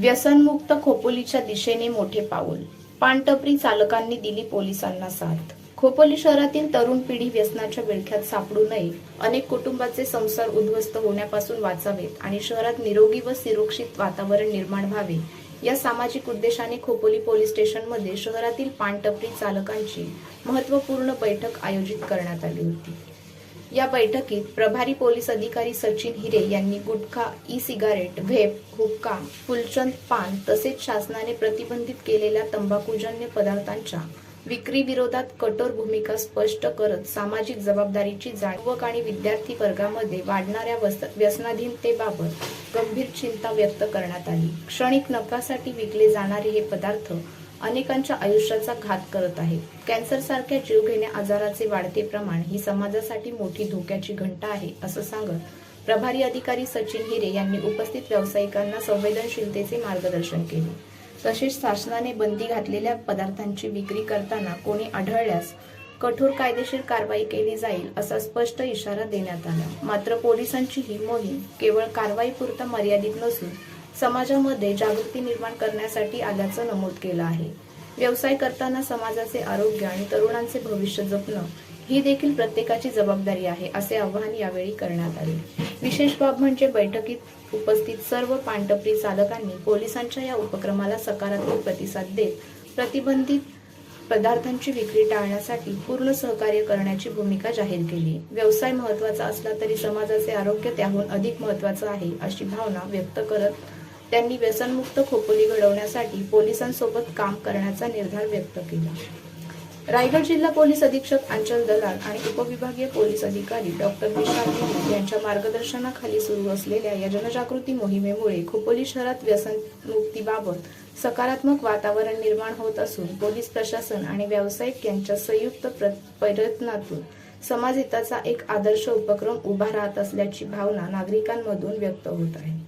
व्यसनमुक्त खोपोलीच्या दिशेने मोठे पाऊल. पानटपरी चालकांनी दिली पोलिसांना साथ. खोपोली शहरातील तरुण पिढी व्यसनाच्या विळख्यात सापडू नये, अनेक कुटुंबाचे संसार उद्ध्वस्त होण्यापासून वाचावेत आणि शहरात निरोगी व सुरक्षित वातावरण निर्माण व्हावे, या सामाजिक उद्देशाने खोपोली पोलीस स्टेशनमध्ये शहरातील पानटपरी चालकांची महत्त्वपूर्ण बैठक आयोजित करण्यात आली होती. या बैठकीत प्रभारी पोलीस अधिकारी सचिन हिरे यांनी गुटखा, ई सिगारेट, व्हेप, हुक्का, फुलचंद पान तसेच शासनाने प्रतिबंधित केलेल्या तंबाखूजन्य पदार्थांच्या विक्री विरोधात कठोर भूमिका स्पष्ट करत सामाजिक जबाबदारीची जाणीव आणि विद्यार्थी वर्गामध्ये वाढणाऱ्या व्यसनाधीनतेबाबत गंभीर चिंता व्यक्त करण्यात आली. क्षणिक नफ्यासाठी विकले जाणारे हे पदार्थ अनेकांच्या आयुष्याचा घात करत आहेत. कॅन्सरसारख्या जीवघेण्या आजाराचे वाढते प्रमाण ही समाजासाठी मोठी धोक्याची घंटा आहे, असं सांगत प्रभारी अधिकारी सचिन हिरे यांनी उपस्थित व्यावसायिकांना संवेदनशीलतेचे मार्गदर्शन केले. तसेच शासनाने बंदी घातलेल्या पदार्थांची विक्री करताना कोणी आढळल्यास कठोर कायदेशीर कारवाई केली जाईल, असा स्पष्ट इशारा देण्यात आला. मात्र पोलिसांची ही मोहीम केवळ कारवाईपुरता मर्यादित नसून समाजामध्ये जागृती निर्माण करण्यासाठी आल्याचं नमूद केलं आहे. व्यवसाय करताना समाजाचे आरोग्य आणि तरुणांचे भविष्य जपणं ही देखील प्रत्येकाची जबाबदारी आहे, असे आवाहन यावेळी करण्यात आले. विशेष बाब म्हणजे बैठकीत उपस्थित सर्व पानटपरी चालकांनी पोलिसांच्या या उपक्रमाला सकारात्मक प्रतिसाद देत प्रतिबंधित पदार्थांची विक्री टाळण्यासाठी पूर्ण सहकार्य करण्याची भूमिका जाहीर केली. व्यवसाय महत्त्वाचा असला तरी समाजाचे आरोग्य त्याहून अधिक महत्त्वाचं आहे, अशी भावना व्यक्त करत त्यांनी व्यसनमुक्त खोपोली घडवण्यासाठी पोलिसांसोबत काम करण्याचा निर्धार व्यक्त केला. रायगड जिल्हा पोलीस अधीक्षक अंचल दलाल आणि उपविभागीय पोलीस अधिकारी डॉक्टर विशाल यांच्या मार्गदर्शनाखाली सुरू असलेल्या या जनजागृती मोहिमेमुळे खोपोली शहरात व्यसनमुक्तीबाबत सकारात्मक वातावरण निर्माण होत असून पोलीस प्रशासन आणि व्यावसायिक यांच्या संयुक्त प्रयत्नातून समाजहिताचा एक आदर्श उपक्रम उभा राहत असल्याची भावना नागरिकांमधून व्यक्त होत आहे.